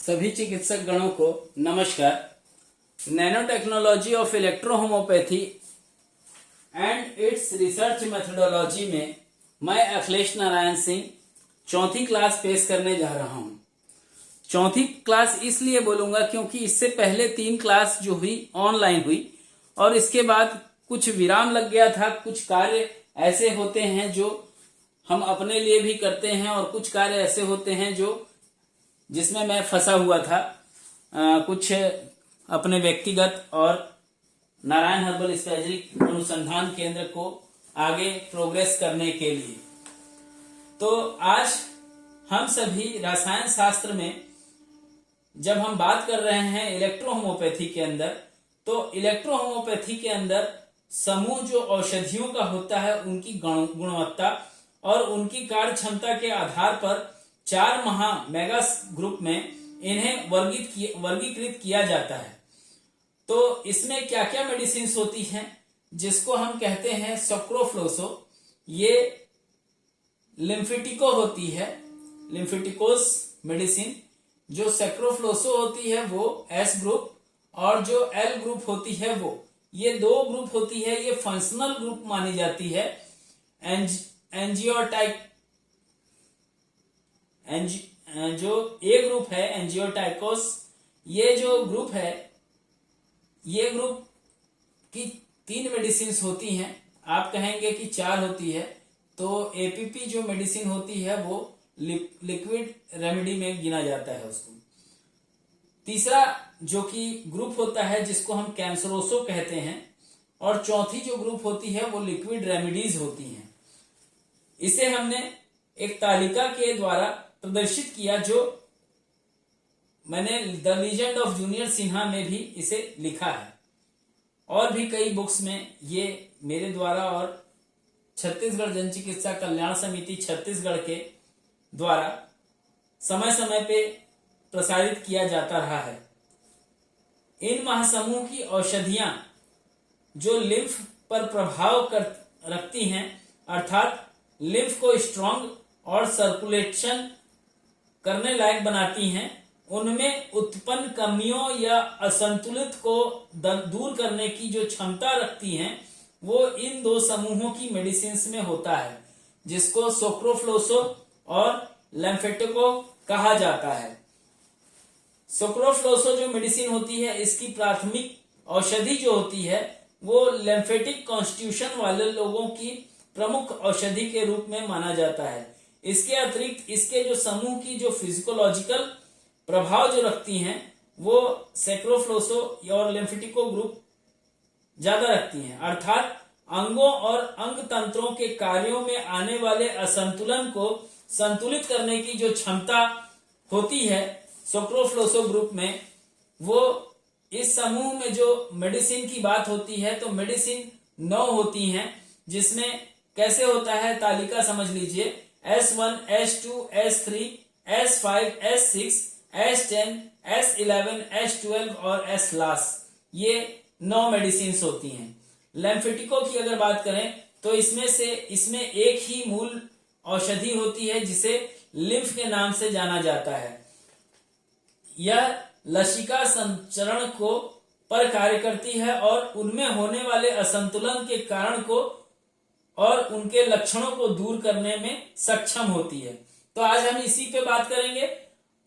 सभी चिकित्सक गणों को नमस्कार। Nano technology of electrohomeopathy and its research methodology में मैं अखिलेश नारायण सिंह चौथी क्लास पेश करने जा रहा हूं। चौथी क्लास इसलिए बोलूंगा क्योंकि इससे पहले 3 क्लास जो हुई ऑनलाइन हुई और इसके बाद कुछ विराम लग गया था। कुछ कार्य ऐसे होते हैं जो हम अपने लिए भी करते हैं और कुछ कार्य ऐसे होते हैं जो जिसमें मैं फंसा हुआ था, कुछ अपने व्यक्तिगत और नारायण हर्बल स्पेशलिस्ट अनुसंधान केंद्र को आगे प्रोग्रेस करने के लिए। तो आज हम सभी रसायन शास्त्र में जब हम बात कर रहे हैं इलेक्ट्रोहोम्योपैथी के अंदर, तो इलेक्ट्रोहोम्योपैथी के अंदर समूह जो औषधियों का होता है उनकी गुणवत्ता और उनकी कार्य क्षमता के आधार पर 4 महा मेगा ग्रुप में इन्हें वर्गीकृत किया जाता है। तो इसमें क्या क्या मेडिसिन होती हैं, जिसको हम कहते हैं सोक्रोफ्लोसो, ये लिम्फेटिको होती है, लिम्फेटिकोस मेडिसिन। जो सेक्रोफ्लोसो होती है वो एस ग्रुप और जो एल ग्रुप होती है वो, ये 2 ग्रुप होती है, ये फंक्शनल ग्रुप मानी जाती है। जो ए ग्रुप है एंजियोटाइकोस, ये जो ग्रुप है, ये ग्रुप की 3 मेडिसिन होती हैं। आप कहेंगे कि 4 होती है, तो एपीपी जो मेडिसिन होती है वो लिक्विड रेमेडी में गिना जाता है उसको। तीसरा जो कि ग्रुप होता है जिसको हम कैंसरोसो कहते हैं, और चौथी जो ग्रुप होती है वो लिक्विड रेमेडीज होती हैं। इसे हमने एक तालिका के द्वारा प्रदर्शित किया, जो मैंने the legend of junior Sinha में भी इसे लिखा है, और भी कई बुक्स में ये मेरे द्वारा और छत्तीसगढ़ जन चिकित्सा कल्याण समिति छत्तीसगढ़ के द्वारा समय समय पे प्रसारित किया जाता रहा है। इन महासमूह की औषधियां जो लिम्फ पर प्रभाव रखती हैं, अर्थात लिम्फ को स्ट्रांग और सर्कुलेशन करने लायक बनाती हैं, उनमें उत्पन्न कमियों या असंतुलित को दूर करने की जो क्षमता रखती हैं, वो इन 2 समूहों की मेडिसिन में होता है, जिसको सोक्रोफ्लोसो और लिम्फेटिको कहा जाता है। सोक्रोफ्लोसो जो मेडिसिन होती है, इसकी प्राथमिक औषधि जो होती है वो लिम्फेटिक कॉन्स्टिट्यूशन वाले लोगों की प्रमुख औषधि के रूप में माना जाता है। इसके अतिरिक्त इसके जो समूह की जो फिजिकोलॉजिकल प्रभाव जो रखती हैं वो सेक्रोफ्लोसो और लिम्फेटिको ग्रुप ज्यादा रखती हैं, अर्थात अंगों और अंग तंत्रों के कार्यों में आने वाले असंतुलन को संतुलित करने की जो क्षमता होती है सोक्रोफ्लोसो ग्रुप में, वो इस समूह में जो मेडिसिन की बात होती है तो मेडिसिन 9 होती हैं, जिसमें कैसे होता है तालिका समझ लीजिए। S1, S2, S3, S5, S6, S10, S11, S12 और S लास्ट, ये 9 मेडिसिन होती हैं। लिम्फेटिको की अगर बात करें तो इसमें एक ही मूल औषधि होती है जिसे लिम्फ के नाम से जाना जाता है। यह लसिका संचरण को पर कार्य करती है और उनमें होने वाले असंतुलन के कारण को और उनके लक्षणों को दूर करने में सक्षम होती है। तो आज हम इसी पे बात करेंगे।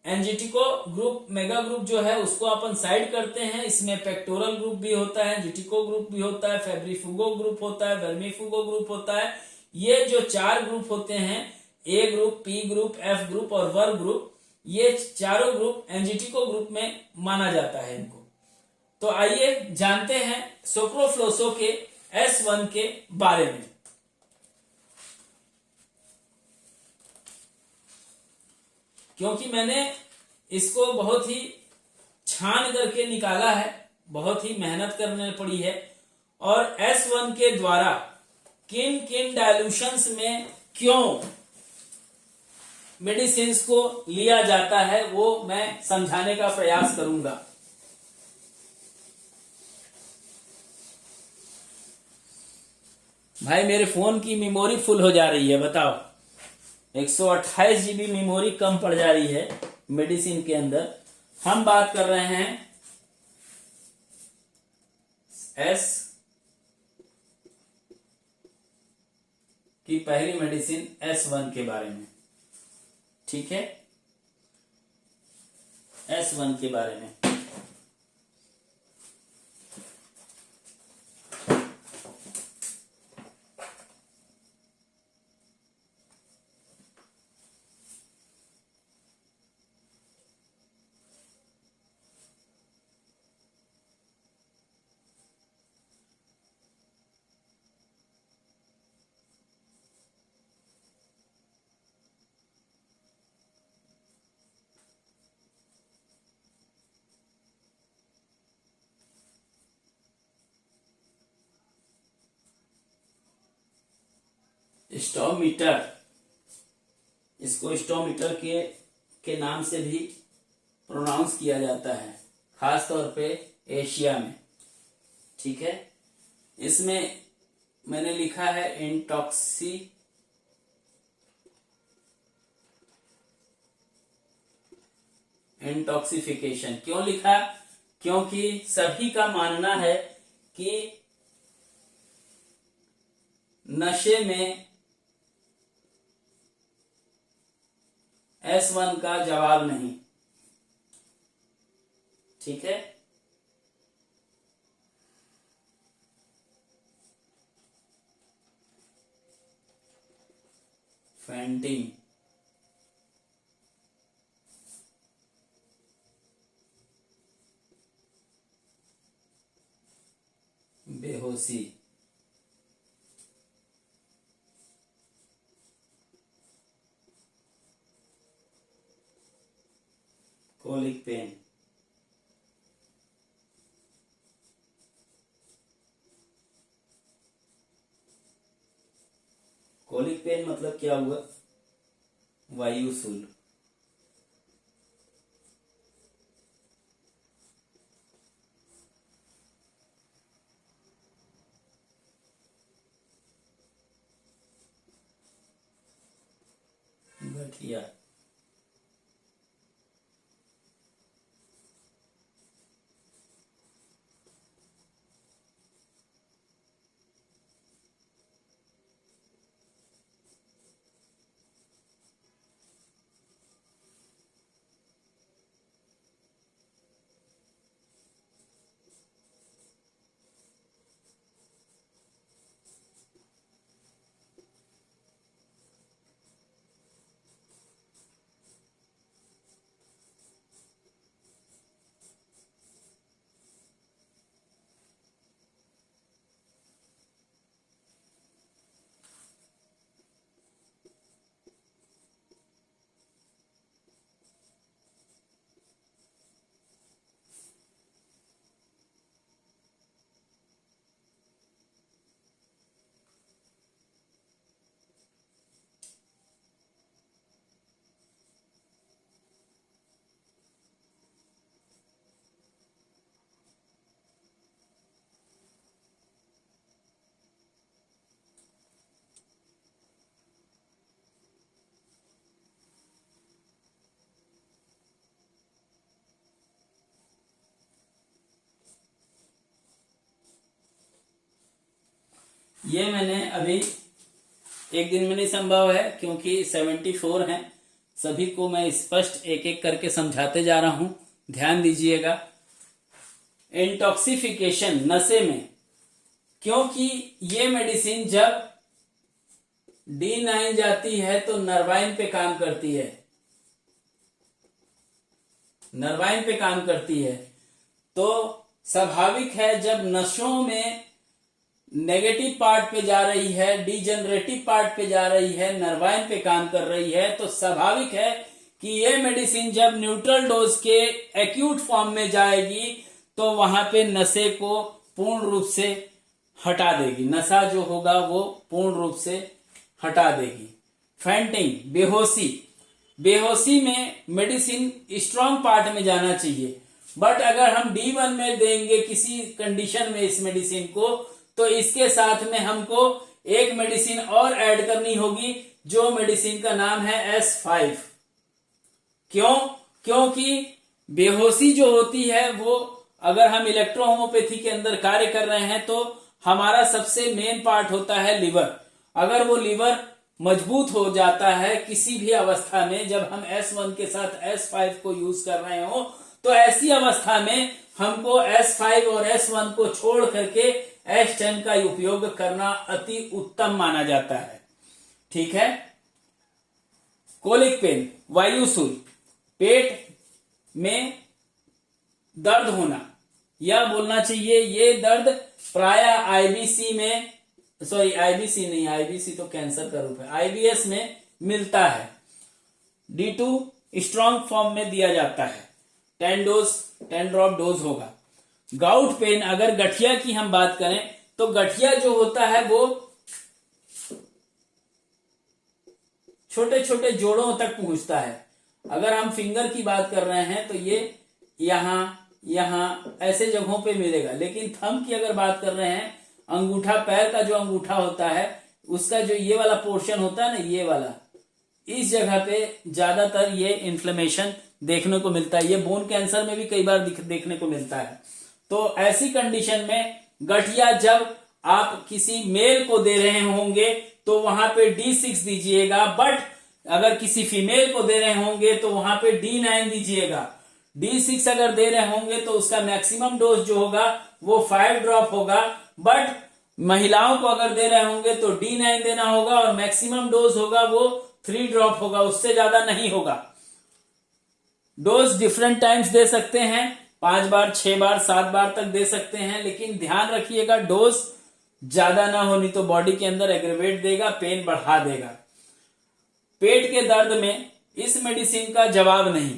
एंजिटिको ग्रुप मेगा ग्रुप जो है उसको अपन साइड करते हैं। इसमें पेक्टोरल ग्रुप भी होता है, एंजिटिको ग्रुप भी होता है, फेब्रिफुगो ग्रुप होता है, वर्मीफुगो ग्रुप होता है। ये जो 4 ग्रुप होते हैं, A group, P group, F group और वर्ग ग्रुप, ये चारों ग्रुप एंजिटिको ग्रुप में माना जाता है इनको। तो आइए जानते हैं सोक्रोफ्लोसो के S1 के बारे में। क्योंकि मैंने इसको बहुत ही छान करके निकाला है, बहुत ही मेहनत करने पड़ी है, और S1 के द्वारा किन किन डायल्यूशंस में क्यों मेडिसिन को लिया जाता है वो मैं समझाने का प्रयास करूंगा। भाई मेरे फोन की मेमोरी फुल हो जा रही है, बताओ। 128 GB मेमोरी कम पड़ जा रही है मेडिसिन के अंदर। हम बात कर रहे हैं एस की पहली मेडिसिन S1 के बारे में। ठीक है, S1 के बारे में। स्टोमीटर, इसको स्टोमीटर के नाम से भी प्रोनाउंस किया जाता है, खास तौर पे एशिया में। ठीक है, इसमें मैंने लिखा है इंटॉक्सिफिकेशन। क्यों लिखा? क्योंकि सभी का मानना है कि नशे में S1 का जवाब नहीं। ठीक है, फेंटिंग, बेहोशी, कोलिक पेन, कोलिक पेन मतलब क्या हुआ? वायुशूल। गठिया, ये मैंने अभी एक दिन में नहीं संभव है, क्योंकि 74 हैं। सभी को मैं स्पष्ट एक एक करके समझाते जा रहा हूं, ध्यान दीजिएगा। इंटॉक्सिफिकेशन, नशे में, क्योंकि ये मेडिसिन जब D9 जाती है तो नर्वाइन पे काम करती है, नर्वाइन पे काम करती है। तो स्वाभाविक है जब नशों में नेगेटिव पार्ट पे जा रही है, डिजेनरेटिव पार्ट पे जा रही है, नर्वाइन पे काम कर रही है, तो स्वाभाविक है कि ये मेडिसिन जब न्यूट्रल डोज के एक्यूट फॉर्म में जाएगी तो वहां पे नशे को पूर्ण रूप से हटा देगी, नशा जो होगा वो पूर्ण रूप से हटा देगी। फेंटिंग, बेहोशी, बेहोशी में मेडिसिन स्ट्रॉन्ग पार्ट में जाना चाहिए, बट अगर हम D1 में देंगे किसी कंडीशन में इस मेडिसिन को, तो इसके साथ में हमको एक मेडिसिन और ऐड करनी होगी, जो मेडिसिन का नाम है S5। क्यों? क्योंकि बेहोशी जो होती है वो, अगर हम इलेक्ट्रोहोमोपैथी के अंदर कार्य कर रहे हैं तो हमारा सबसे मेन पार्ट होता है लिवर। अगर वो लिवर मजबूत हो जाता है किसी भी अवस्था में, जब हम S1 के साथ S5 को यूज कर रहे हो, तो ऐसी अवस्था में हमको S5 और S1 को छोड़ करके S10 का उपयोग करना अति उत्तम माना जाता है। ठीक है। कोलिक पेन, वायुसूल, पेट में दर्द होना, यह बोलना चाहिए ये दर्द प्राय आईबीसी में, सॉरी आईबीसी नहीं, आईबीसी तो कैंसर का रूप है, आईबीएस में मिलता है। D2 स्ट्रॉन्ग फॉर्म में दिया जाता है, 10 ड्रॉप डोज होगा। गाउट पेन, अगर गठिया की हम बात करें तो गठिया जो होता है वो छोटे छोटे जोड़ों तक पहुंचता है। अगर हम फिंगर की बात कर रहे हैं तो ये यहां ऐसे जगहों पे मिलेगा, लेकिन थंब की अगर बात कर रहे हैं, अंगूठा, पैर का जो अंगूठा होता है उसका जो ये वाला पोर्शन होता है ना, ये वाला, इस जगह पे ज्यादातर ये इन्फ्लेमेशन देखने को मिलता है। ये बोन कैंसर में भी कई बार देखने को मिलता है। तो ऐसी कंडीशन में गठिया जब आप किसी मेल को दे रहे होंगे तो वहां पे D6 दीजिएगा, बट अगर किसी फीमेल को दे रहे होंगे तो वहां पे D9 दीजिएगा। D6 अगर दे रहे होंगे तो उसका मैक्सिमम डोज जो होगा वो 5 ड्रॉप होगा, बट महिलाओं को अगर दे रहे होंगे तो D9 देना होगा और मैक्सिमम डोज होगा वो 3 ड्रॉप होगा, उससे ज्यादा नहीं होगा। डोज डिफरेंट टाइम्स दे सकते हैं, 5 बार, 6 बार, 7 बार तक दे सकते हैं, लेकिन ध्यान रखिएगा डोज ज्यादा ना हो, नहीं तो बॉडी के अंदर एग्रेवेट देगा, पेन बढ़ा देगा। पेट के दर्द में इस मेडिसिन का जवाब नहीं।